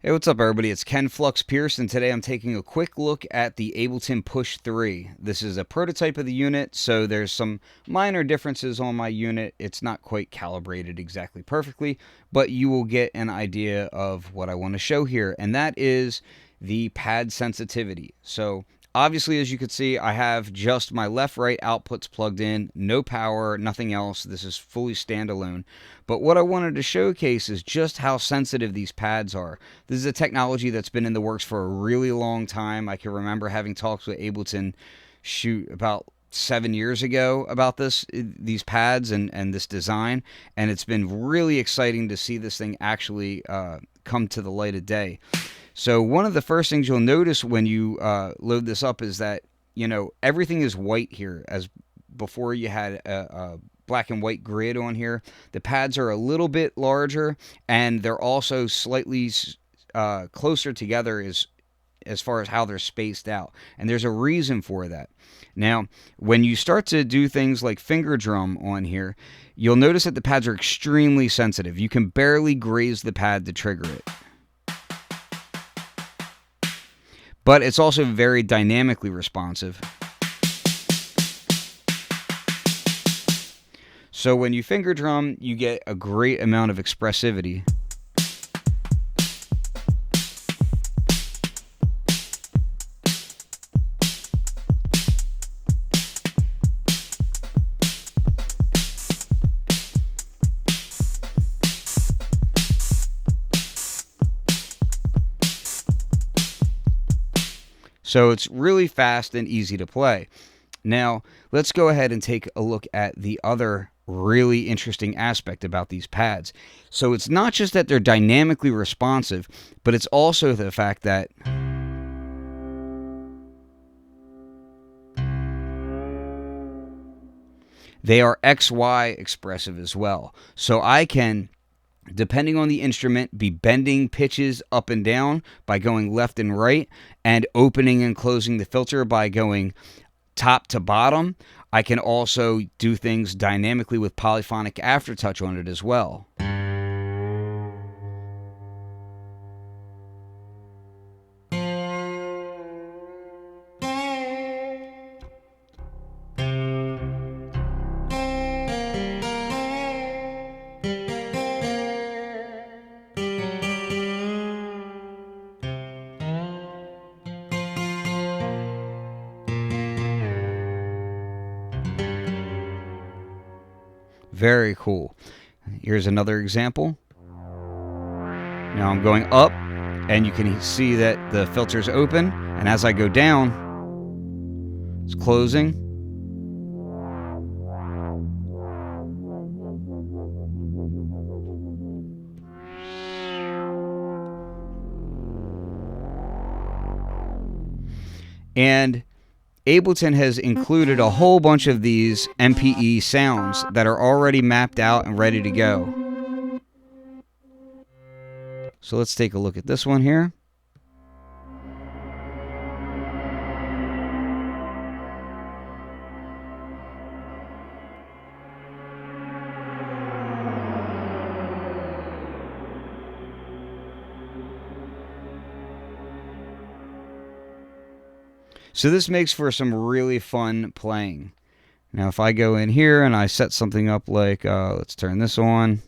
Hey, what's up, everybody? It's Ken Flux Pierce, and today I'm taking a quick look at the Ableton Push 3. This is a prototype of the unit, so there's some minor differences on my unit. It's not quite calibrated exactly perfectly, but you will get an idea of what I want to show here, and that is the pad sensitivity. So obviously, as you can see, I have just my left-right outputs plugged in, no power, nothing else. This is fully standalone. But what I wanted to showcase is just how sensitive these pads are. This is a technology that's been in the works for a really long time. I can remember having talks with Ableton, about 7 years ago about these pads and this design, and it's been really exciting to see this thing actually come to the light of day. So one of the first things you'll notice when you load this up is that, everything is white here. As before you had a black and white grid on here. The pads are a little bit larger, and they're also slightly closer together as far as how they're spaced out. And there's a reason for that. Now, when you start to do things like finger drum on here, you'll notice that the pads are extremely sensitive. You can barely graze the pad to trigger it. But it's also very dynamically responsive. So when you finger drum, you get a great amount of expressivity. So it's really fast and easy to play. Now, let's go ahead and take a look at the other really interesting aspect about these pads. So it's not just that they're dynamically responsive, but it's also the fact that they are XY expressive as well. So I can, depending on the instrument, be bending pitches up and down by going left and right, and opening and closing the filter by going top to bottom. I can also do things dynamically with polyphonic aftertouch on it as well. Very cool. Here's another example. Now I'm going up, and you can see that the filter's open, and as I go down, it's closing. And Ableton has included a whole bunch of these MPE sounds that are already mapped out and ready to go. So let's take a look at this one here. So this makes for some really fun playing. Now if I go in here and I set something up like, let's turn this on.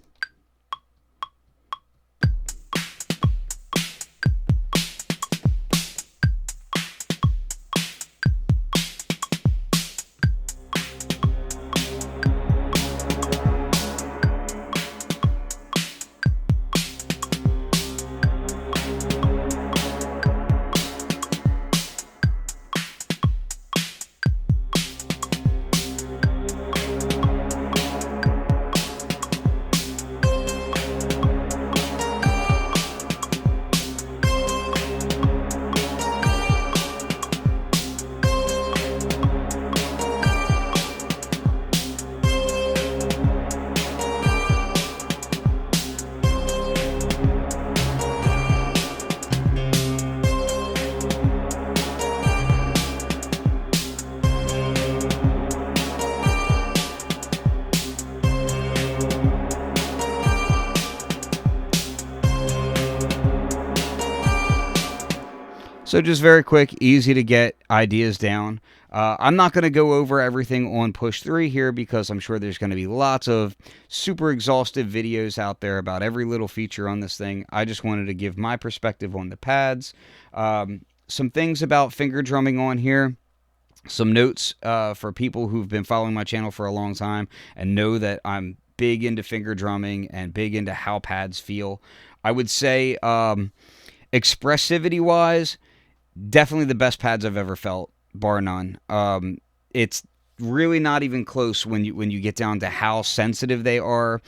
So just very quick, easy to get ideas down. I'm not going to go over everything on Push 3 here because I'm sure there's going to be lots of super exhaustive videos out there about every little feature on this thing. I just wanted to give my perspective on the pads. Some things about finger drumming on here. Some notes for people who've been following my channel for a long time and know that I'm big into finger drumming and big into how pads feel. I would say expressivity wise, definitely the best pads I've ever felt, bar none. It's really not even close when you get down to how sensitive they are.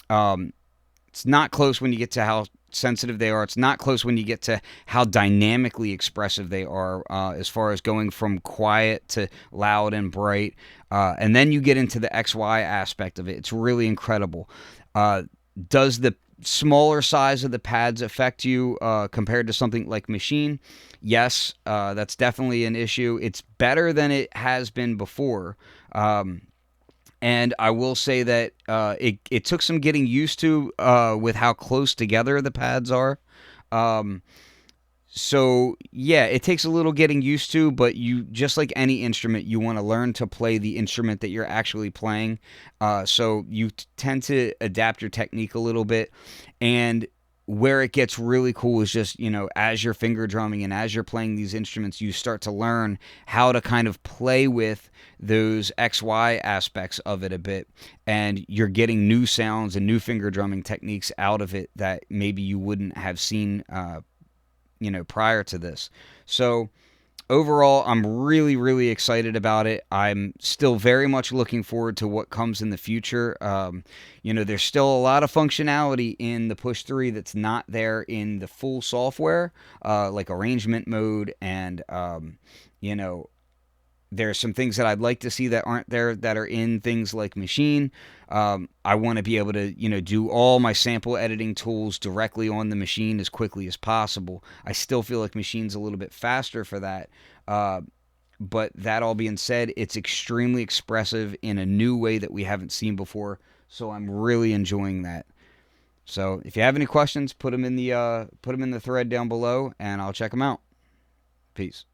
It's not close when you get to how sensitive they are. It's not close when you get to how dynamically expressive they are, as far as going from quiet to loud and bright. And then you get into the XY aspect of it. It's really incredible. Does the smaller size of the pads affect you compared to something like Machine? Yes, that's definitely an issue. It's better than it has been before. And I will say that it took some getting used to with how close together the pads are. So yeah, it takes a little getting used to, but you, just like any instrument, you want to learn to play the instrument that you're actually playing. So you tend to adapt your technique a little bit, and where it gets really cool is just, as you're finger drumming and as you're playing these instruments, you start to learn how to kind of play with those XY aspects of it a bit, and you're getting new sounds and new finger drumming techniques out of it that maybe you wouldn't have seen prior to this. So overall, I'm really, really excited about it. I'm still very much looking forward to what comes in the future. There's still a lot of functionality in the Push 3 that's not there in the full software, like arrangement mode, and there's some things that I'd like to see that aren't there that are in things like Machine. I want to be able to, do all my sample editing tools directly on the machine as quickly as possible. I still feel like Machine's a little bit faster for that. But that all being said, it's extremely expressive in a new way that we haven't seen before. So I'm really enjoying that. So if you have any questions, put them in the thread down below, and I'll check them out. Peace.